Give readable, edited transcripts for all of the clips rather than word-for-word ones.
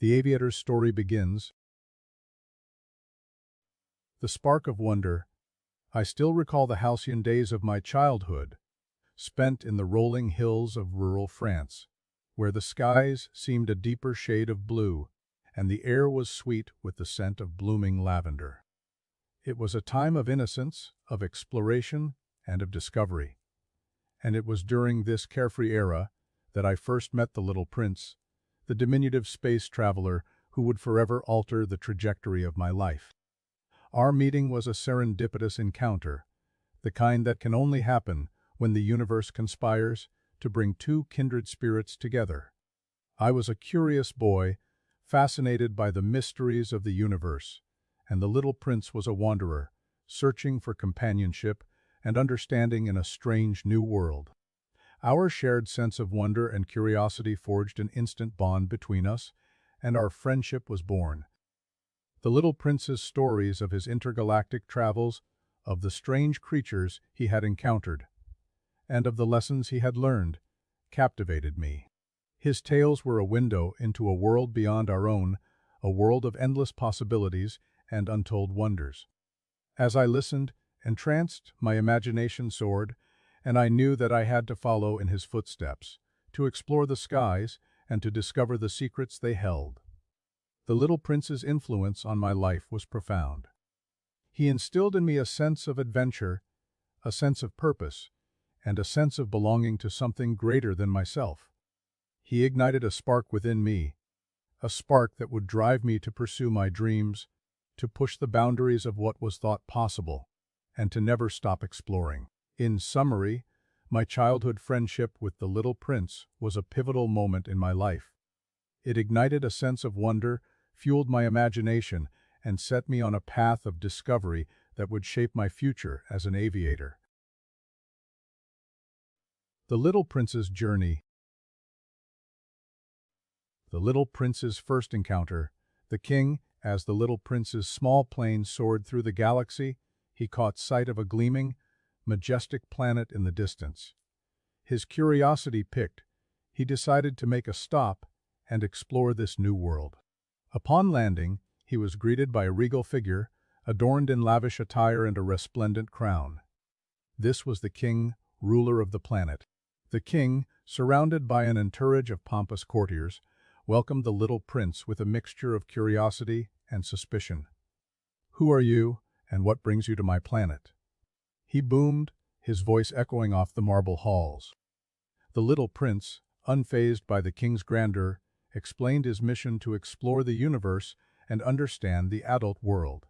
The aviator's story begins. The spark of wonder. I still recall the halcyon days of my childhood, spent in the rolling hills of rural France, where the skies seemed a deeper shade of blue, and the air was sweet with the scent of blooming lavender. It was a time of innocence, of exploration, and of discovery. And it was during this carefree era that I first met the little prince, the diminutive space traveler who would forever alter the trajectory of my life. Our meeting was a serendipitous encounter, the kind that can only happen when the universe conspires to bring two kindred spirits together. I was a curious boy, fascinated by the mysteries of the universe, and the little prince was a wanderer, searching for companionship and understanding in a strange new world. Our shared sense of wonder and curiosity forged an instant bond between us, and our friendship was born. The little prince's stories of his intergalactic travels, of the strange creatures he had encountered, and of the lessons he had learned, captivated me. His tales were a window into a world beyond our own, a world of endless possibilities and untold wonders. As I listened, entranced, my imagination soared, and I knew that I had to follow in his footsteps, to explore the skies and to discover the secrets they held. The little prince's influence on my life was profound. He instilled in me a sense of adventure, a sense of purpose, and a sense of belonging to something greater than myself. He ignited a spark within me, a spark that would drive me to pursue my dreams, to push the boundaries of what was thought possible, and to never stop exploring. In summary, my childhood friendship with the little prince was a pivotal moment in my life. It ignited a sense of wonder, fueled my imagination, and set me on a path of discovery that would shape my future as an aviator. The Little Prince's Journey. The Little Prince's first encounter. The king, as the little prince's small plane soared through the galaxy, he caught sight of a gleaming, majestic planet in the distance. His curiosity piqued, he decided to make a stop and explore this new world. Upon landing, he was greeted by a regal figure, adorned in lavish attire and a resplendent crown. This was the king, ruler of the planet. The king, surrounded by an entourage of pompous courtiers, welcomed the little prince with a mixture of curiosity and suspicion. "Who are you, and what brings you to my planet?" he boomed, his voice echoing off the marble halls. The little prince, unfazed by the king's grandeur, explained his mission to explore the universe and understand the adult world.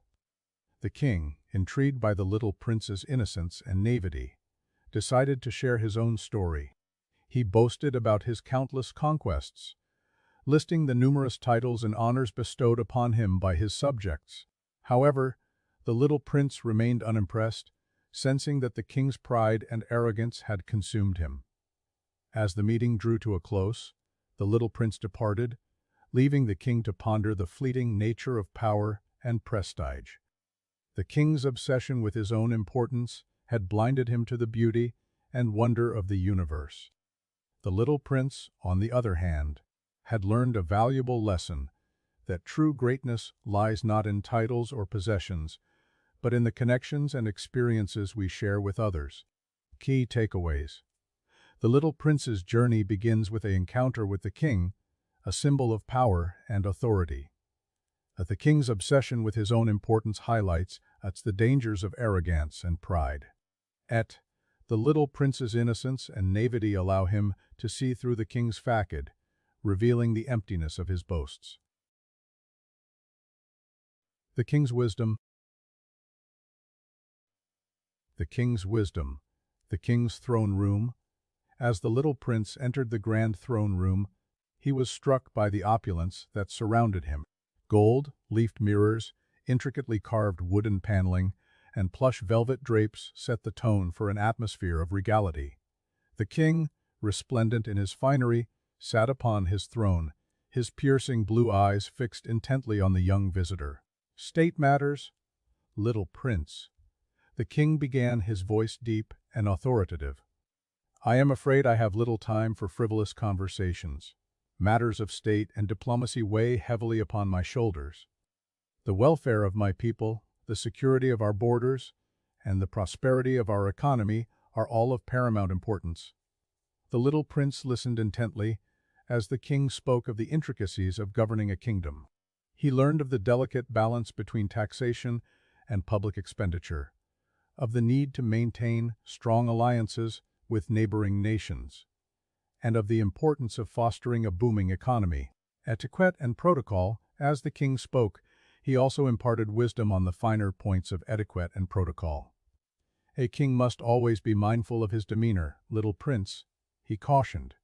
The king, intrigued by the little prince's innocence and naivety, decided to share his own story. He boasted about his countless conquests, listing the numerous titles and honors bestowed upon him by his subjects. However, the little prince remained unimpressed, sensing that the king's pride and arrogance had consumed him. As the meeting drew to a close, the little prince departed, leaving the king to ponder the fleeting nature of power and prestige. The king's obsession with his own importance had blinded him to the beauty and wonder of the universe. The little prince, on the other hand, had learned a valuable lesson, that true greatness lies not in titles or possessions, but in the connections and experiences we share with others. Key takeaways. The little prince's journey begins with an encounter with the king, a symbol of power and authority. The king's obsession with his own importance highlights the dangers of arrogance and pride. The little prince's innocence and naivety allow him to see through the king's facade, revealing the emptiness of his boasts. The king's wisdom. The king's wisdom. The king's throne room. As the little prince entered the grand throne room, he was struck by the opulence that surrounded him. Gold, leafed mirrors, intricately carved wooden paneling, and plush velvet drapes set the tone for an atmosphere of regality. The king, resplendent in his finery, sat upon his throne, his piercing blue eyes fixed intently on the young visitor. "State matters, little prince." The king began, his voice deep and authoritative. "I am afraid I have little time for frivolous conversations. Matters of state and diplomacy weigh heavily upon my shoulders. The welfare of my people, the security of our borders, and the prosperity of our economy are all of paramount importance." The little prince listened intently as the king spoke of the intricacies of governing a kingdom. He learned of the delicate balance between taxation and public expenditure, of the need to maintain strong alliances with neighboring nations, and of the importance of fostering a booming economy. Etiquette and protocol. As the king spoke, he also imparted wisdom on the finer points of etiquette and protocol. "A king must always be mindful of his demeanor, little prince," he cautioned.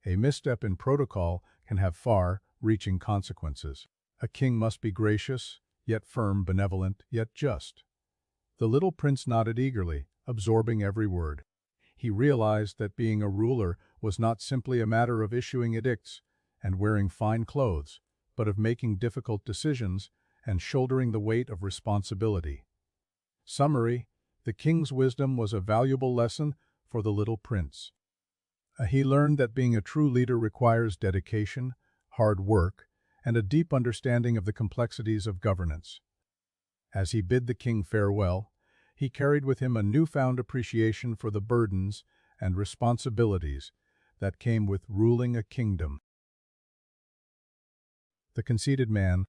"A misstep in protocol can have far-reaching consequences. A king must be gracious, yet firm, benevolent, yet just." The little prince nodded eagerly, absorbing every word. He realized that being a ruler was not simply a matter of issuing edicts and wearing fine clothes, but of making difficult decisions and shouldering the weight of responsibility. Summary: the king's wisdom was a valuable lesson for the little prince. He learned that being a true leader requires dedication, hard work, and a deep understanding of the complexities of governance. As he bid the king farewell, he carried with him a newfound appreciation for the burdens and responsibilities that came with ruling a kingdom. The conceited man.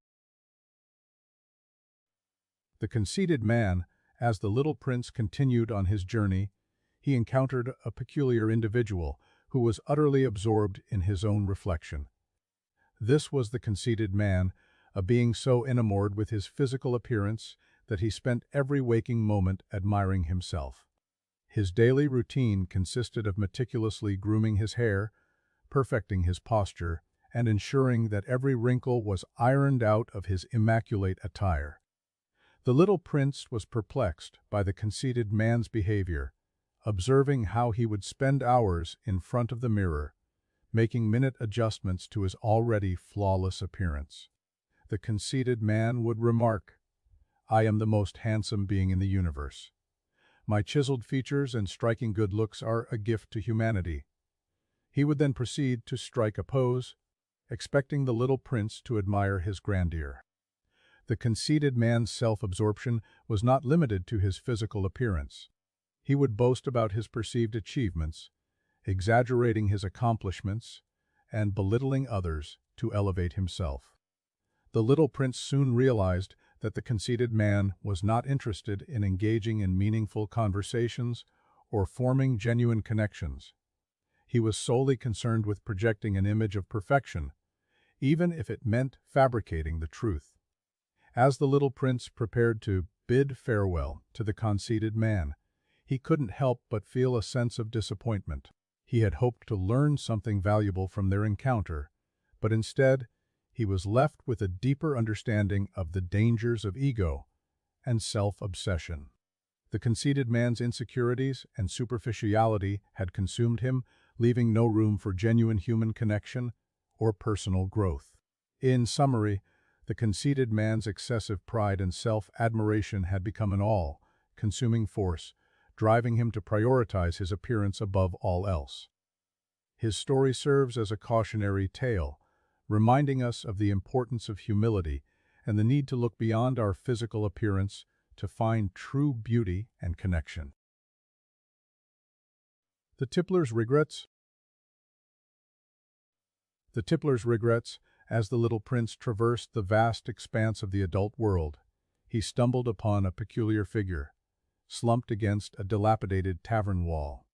The conceited man, as the little prince continued on his journey, he encountered a peculiar individual who was utterly absorbed in his own reflection. This was the conceited man, a being so enamored with his physical appearance that he spent every waking moment admiring himself. His daily routine consisted of meticulously grooming his hair, perfecting his posture, and ensuring that every wrinkle was ironed out of his immaculate attire. The little prince was perplexed by the conceited man's behavior, observing how he would spend hours in front of the mirror, making minute adjustments to his already flawless appearance. The conceited man would remark, "I am the most handsome being in the universe. My chiseled features and striking good looks are a gift to humanity." He would then proceed to strike a pose, expecting the little prince to admire his grandeur. The conceited man's self-absorption was not limited to his physical appearance. He would boast about his perceived achievements, exaggerating his accomplishments, and belittling others to elevate himself. The little prince soon realized that the conceited man was not interested in engaging in meaningful conversations or forming genuine connections. He was solely concerned with projecting an image of perfection, even if it meant fabricating the truth. As the little prince prepared to bid farewell to the conceited man, he couldn't help but feel a sense of disappointment. He had hoped to learn something valuable from their encounter, but instead, he was left with a deeper understanding of the dangers of ego and self-obsession. The conceited man's insecurities and superficiality had consumed him, leaving no room for genuine human connection or personal growth. In summary, the conceited man's excessive pride and self-admiration had become an all-consuming force, driving him to prioritize his appearance above all else. His story serves as a cautionary tale, reminding us of the importance of humility and the need to look beyond our physical appearance to find true beauty and connection. The Tippler's regrets. The Tippler's regrets. As the little prince traversed the vast expanse of the adult world, he stumbled upon a peculiar figure, slumped against a dilapidated tavern wall.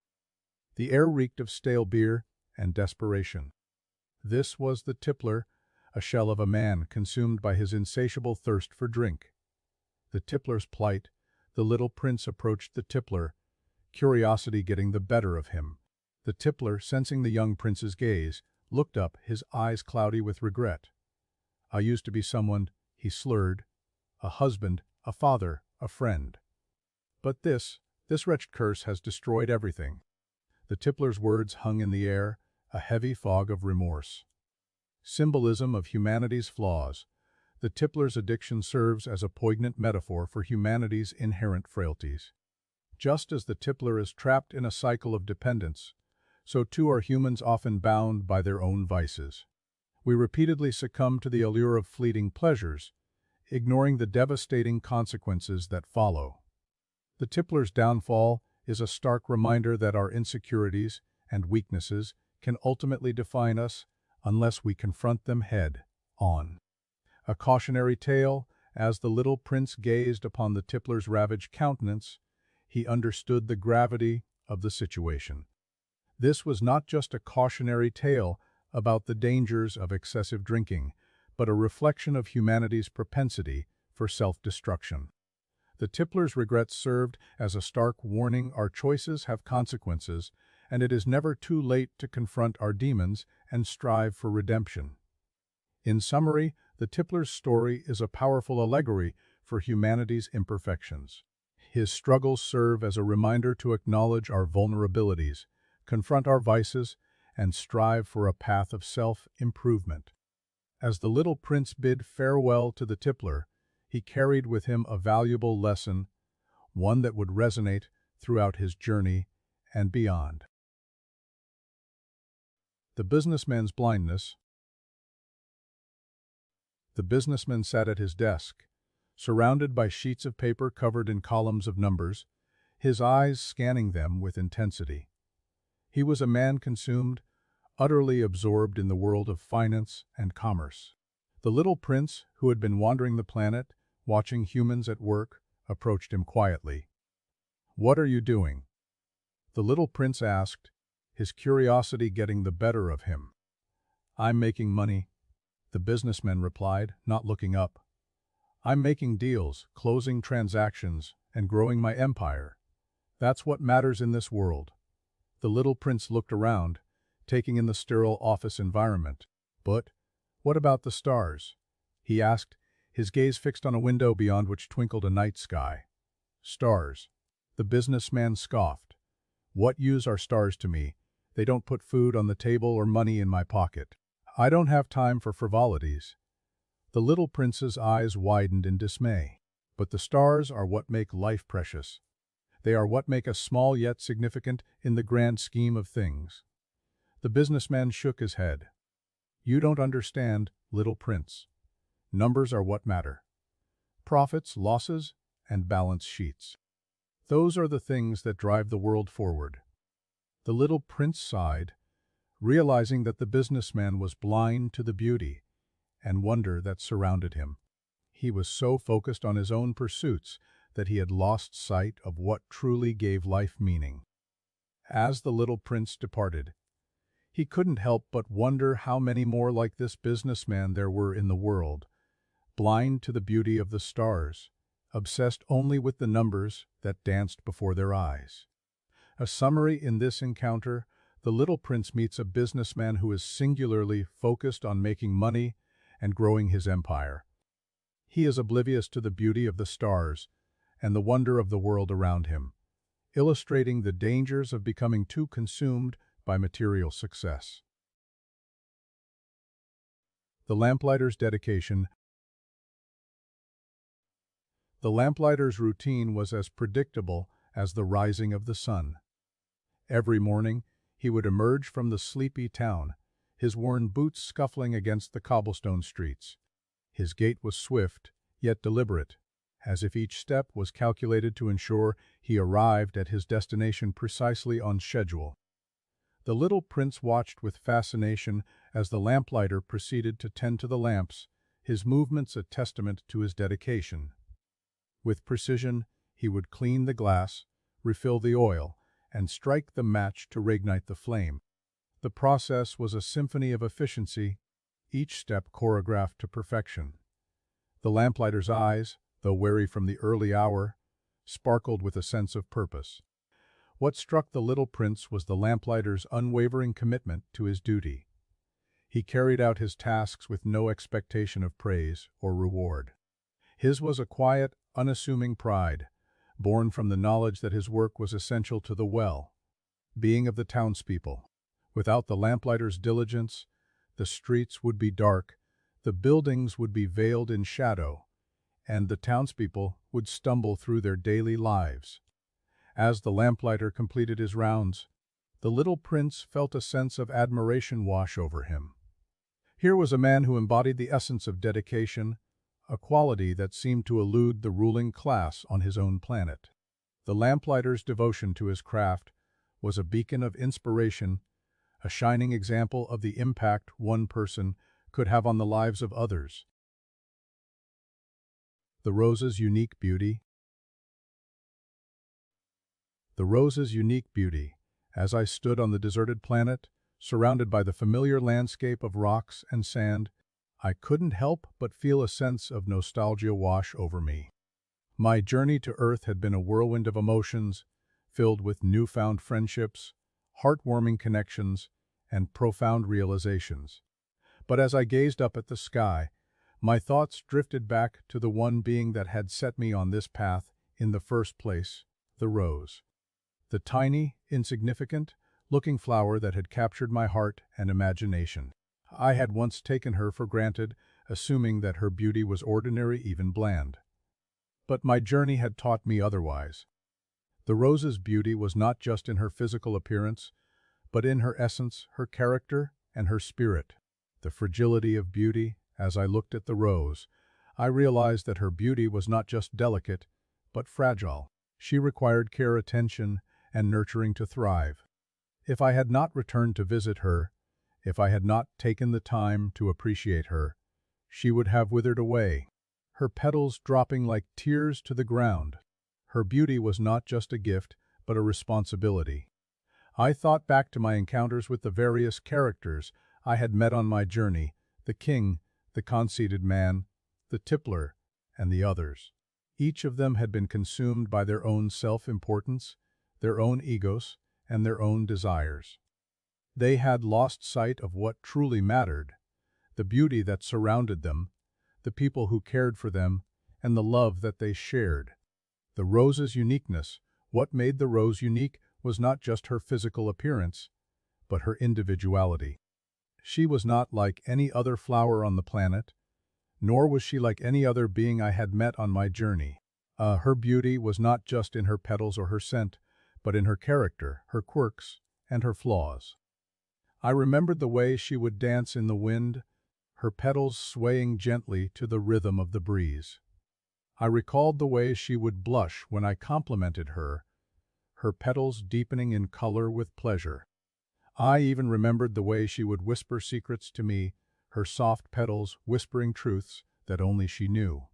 The air reeked of stale beer and desperation. This was the tippler, a shell of a man consumed by his insatiable thirst for drink. The tippler's plight. The little prince approached the tippler, curiosity getting the better of him. The tippler, sensing the young prince's gaze, looked up, his eyes cloudy with regret. "I used to be someone," he slurred, "a husband, a father, a friend. But this wretched curse has destroyed everything." The tippler's words hung in the air, a heavy fog of remorse. Symbolism of humanity's flaws. The tippler's addiction serves as a poignant metaphor for humanity's inherent frailties. Just as the tippler is trapped in a cycle of dependence, so too are humans often bound by their own vices. We repeatedly succumb to the allure of fleeting pleasures, ignoring the devastating consequences that follow. The tippler's downfall is a stark reminder that our insecurities and weaknesses can ultimately define us unless we confront them head on. A cautionary tale, as the little prince gazed upon the tippler's ravaged countenance, he understood the gravity of the situation. This was not just a cautionary tale about the dangers of excessive drinking, but a reflection of humanity's propensity for self-destruction. The tippler's regrets served as a stark warning: our choices have consequences, and it is never too late to confront our demons and strive for redemption. In summary, the tippler's story is a powerful allegory for humanity's imperfections. His struggles serve as a reminder to acknowledge our vulnerabilities, confront our vices, and strive for a path of self-improvement. As the little prince bid farewell to the tippler, he carried with him a valuable lesson, one that would resonate throughout his journey and beyond. The businessman's blindness. The businessman sat at his desk, surrounded by sheets of paper covered in columns of numbers, his eyes scanning them with intensity. He was a man consumed, utterly absorbed in the world of finance and commerce. The little prince, who had been wandering the planet, watching humans at work, approached him quietly. "What are you doing?" the little prince asked, his curiosity getting the better of him. "I'm making money," the businessman replied, not looking up. "I'm making deals, closing transactions, and growing my empire. That's what matters in this world." The little prince looked around, taking in the sterile office environment. "But what about the stars?" he asked, his gaze fixed on a window beyond which twinkled a night sky. "Stars?" the businessman scoffed. "What use are stars to me? They don't put food on the table or money in my pocket. I don't have time for frivolities." The little prince's eyes widened in dismay. "But the stars are what make life precious. They are what make us small yet significant in the grand scheme of things." The businessman shook his head. "You don't understand, little prince. Numbers are what matter. Profits, losses, and balance sheets. Those are the things that drive the world forward." The little prince sighed, realizing that the businessman was blind to the beauty and wonder that surrounded him. He was so focused on his own pursuits that he had lost sight of what truly gave life meaning. As the little prince departed, he couldn't help but wonder how many more like this businessman there were in the world, blind to the beauty of the stars, obsessed only with the numbers that danced before their eyes. A summary: in this encounter, the little prince meets a businessman who is singularly focused on making money and growing his empire. He is oblivious to the beauty of the stars and the wonder of the world around him, illustrating the dangers of becoming too consumed by material success. The lamplighter's dedication. The lamplighter's routine was as predictable as the rising of the sun. Every morning, he would emerge from the sleepy town, his worn boots scuffling against the cobblestone streets. His gait was swift, yet deliberate, as if each step was calculated to ensure he arrived at his destination precisely on schedule. The little prince watched with fascination as the lamplighter proceeded to tend to the lamps, his movements a testament to his dedication. With precision, he would clean the glass, refill the oil, and strike the match to reignite the flame. The process was a symphony of efficiency, each step choreographed to perfection. The lamplighter's eyes, though wary from the early hour, sparkled with a sense of purpose. What struck the little prince was the lamplighter's unwavering commitment to his duty. He carried out his tasks with no expectation of praise or reward. His was a quiet, unassuming pride, born from the knowledge that his work was essential to the well-being of the townspeople. Without the lamplighter's diligence, the streets would be dark, the buildings would be veiled in shadow, and the townspeople would stumble through their daily lives. As the lamplighter completed his rounds, The little prince felt a sense of admiration wash over him. Here was a man who embodied the essence of dedication, a quality that seemed to elude the ruling class on his own planet. The lamplighter's devotion to his craft was a beacon of inspiration, a shining example of the impact one person could have on the lives of others. The rose's unique beauty. The rose's unique beauty. As I stood on the deserted planet, surrounded by the familiar landscape of rocks and sand, I couldn't help but feel a sense of nostalgia wash over me. My journey to Earth had been a whirlwind of emotions, filled with newfound friendships, heartwarming connections, and profound realizations. But as I gazed up at the sky, my thoughts drifted back to the one being that had set me on this path in the first place, the rose. The tiny, insignificant, looking flower that had captured my heart and imagination. I had once taken her for granted, assuming that her beauty was ordinary, even bland. But my journey had taught me otherwise. The rose's beauty was not just in her physical appearance, but in her essence, her character, and her spirit. The fragility of beauty. As I looked at the rose, I realized that her beauty was not just delicate, but fragile. She required care, attention, and nurturing to thrive. If I had not returned to visit her, if I had not taken the time to appreciate her, she would have withered away, her petals dropping like tears to the ground. Her beauty was not just a gift, but a responsibility. I thought back to my encounters with the various characters I had met on my journey, the king, the conceited man, the tippler, and the others. Each of them had been consumed by their own self-importance, their own egos, and their own desires. They had lost sight of what truly mattered, the beauty that surrounded them, the people who cared for them, and the love that they shared. The rose's uniqueness. What made the rose unique was not just her physical appearance, but her individuality. She was not like any other flower on the planet, nor was she like any other being I had met on my journey. Her beauty was not just in her petals or her scent, but in her character, her quirks, and her flaws. I remembered the way she would dance in the wind, her petals swaying gently to the rhythm of the breeze. I recalled the way she would blush when I complimented her, her petals deepening in color with pleasure. I even remembered the way she would whisper secrets to me, her soft petals whispering truths that only she knew.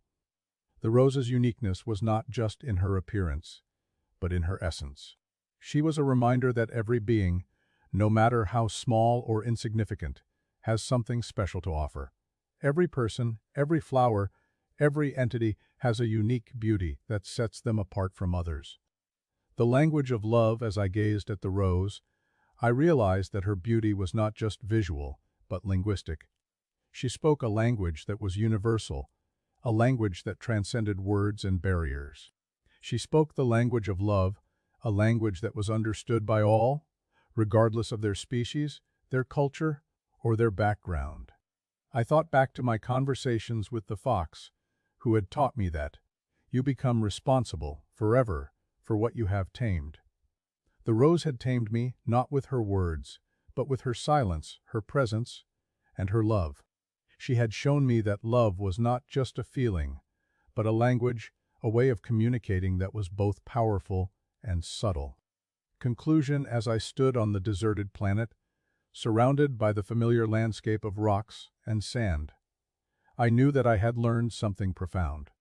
The rose's uniqueness was not just in her appearance, but in her essence. She was a reminder that every being, no matter how small or insignificant, has something special to offer. Every person, every flower, every entity has a unique beauty that sets them apart from others. The language of love. As I gazed at the rose, I realized that her beauty was not just visual, but linguistic. She spoke a language that was universal, a language that transcended words and barriers. She spoke the language of love, a language that was understood by all, regardless of their species, their culture, or their background. I thought back to my conversations with the fox, who had taught me that you become responsible forever for what you have tamed. The rose had tamed me, not with her words, but with her silence, her presence, and her love. She had shown me that love was not just a feeling, but a language, a way of communicating that was both powerful and subtle. Conclusion. As I stood on the deserted planet, surrounded by the familiar landscape of rocks and sand, I knew that I had learned something profound.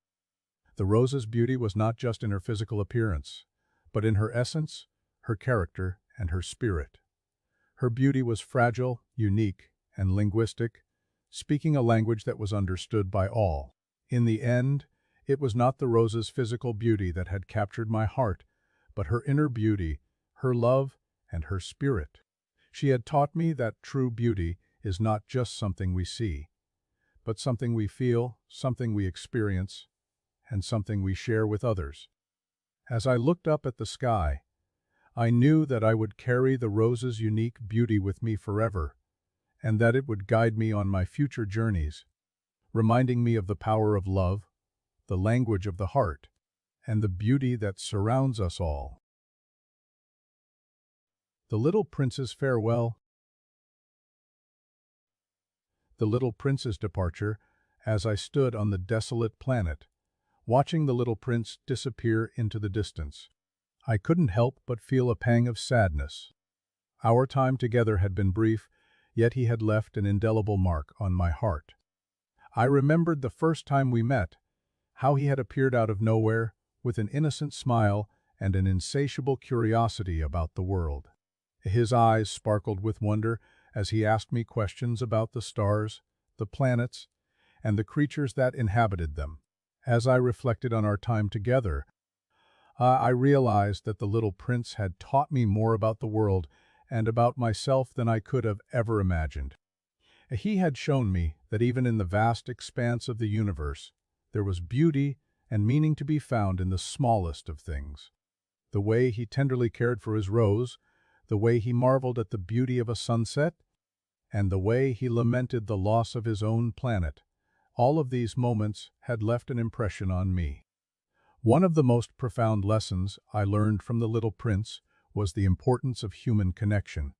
The rose's beauty was not just in her physical appearance, but in her essence, her character, and her spirit. Her beauty was fragile, unique, and linguistic, speaking a language that was understood by all. In the end, it was not the rose's physical beauty that had captured my heart, but her inner beauty, her love, and her spirit. She had taught me that true beauty is not just something we see, but something we feel, something we experience, and something we share with others. As I looked up at the sky, I knew that I would carry the rose's unique beauty with me forever, and that it would guide me on my future journeys, reminding me of the power of love, the language of the heart, and the beauty that surrounds us all. The Little Prince's Farewell. The Little Prince's Departure, as I stood on the desolate planet, watching the little prince disappear into the distance. I couldn't help but feel a pang of sadness. Our time together had been brief, yet he had left an indelible mark on my heart. I remembered the first time we met, how he had appeared out of nowhere, with an innocent smile and an insatiable curiosity about the world. His eyes sparkled with wonder as he asked me questions about the stars, the planets, and the creatures that inhabited them. As I reflected on our time together, I realized that the little prince had taught me more about the world and about myself than I could have ever imagined. He had shown me that even in the vast expanse of the universe, there was beauty and meaning to be found in the smallest of things. The way he tenderly cared for his rose, the way he marveled at the beauty of a sunset, and the way he lamented the loss of his own planet, all of these moments had left an impression on me. One of the most profound lessons I learned from the little prince was the importance of human connection.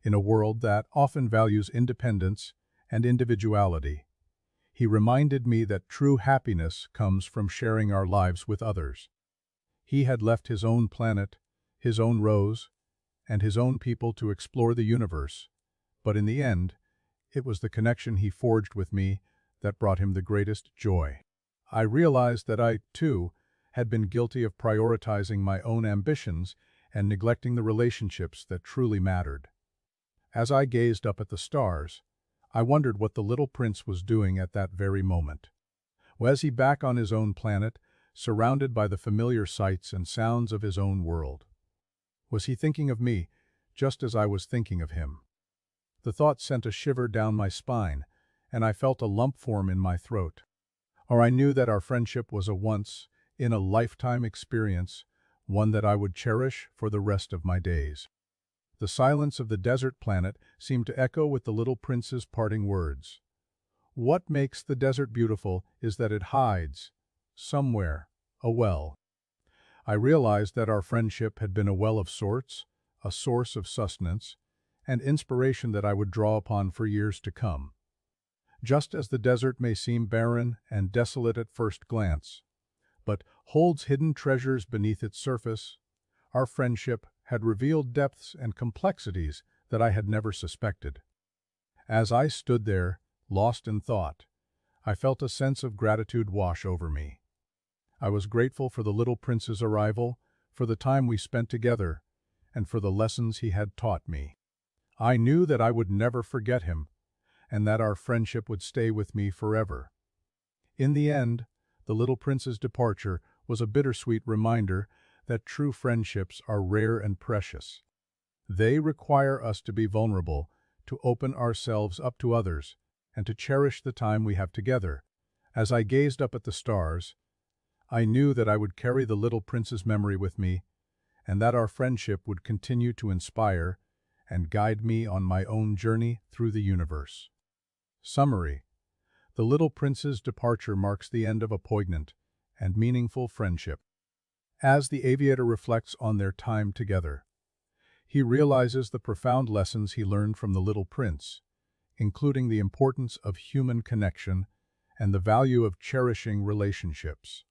In a world that often values independence and individuality, he reminded me that true happiness comes from sharing our lives with others. He had left his own planet, his own rose, and his own people to explore the universe, but in the end, it was the connection he forged with me that brought him the greatest joy. I realized that I, too, had been guilty of prioritizing my own ambitions and neglecting the relationships that truly mattered. As I gazed up at the stars, I wondered what the little prince was doing at that very moment. Was he back on his own planet, surrounded by the familiar sights and sounds of his own world? Was he thinking of me, just as I was thinking of him? The thought sent a shiver down my spine, and I felt a lump form in my throat. Or I knew that our friendship was a once-in-a-lifetime experience, one that I would cherish for the rest of my days. The silence of the desert planet seemed to echo with the little prince's parting words. What makes the desert beautiful is that it hides, somewhere, a well. I realized that our friendship had been a well of sorts, a source of sustenance, and inspiration that I would draw upon for years to come. Just as the desert may seem barren and desolate at first glance, but holds hidden treasures beneath its surface, our friendship had revealed depths and complexities that I had never suspected. As I stood there, lost in thought, I felt a sense of gratitude wash over me. I was grateful for the little prince's arrival, for the time we spent together, and for the lessons he had taught me. I knew that I would never forget him, and that our friendship would stay with me forever. In the end, the little prince's departure was a bittersweet reminder that true friendships are rare and precious. They require us to be vulnerable, to open ourselves up to others, and to cherish the time we have together. As I gazed up at the stars, I knew that I would carry the little prince's memory with me, and that our friendship would continue to inspire and guide me on my own journey through the universe. Summary: The Little Prince's departure marks the end of a poignant and meaningful friendship. As the aviator reflects on their time together, he realizes the profound lessons he learned from the little prince, including the importance of human connection and the value of cherishing relationships.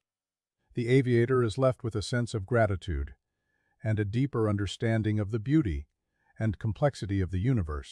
The aviator is left with a sense of gratitude and a deeper understanding of the beauty and complexity of the universe.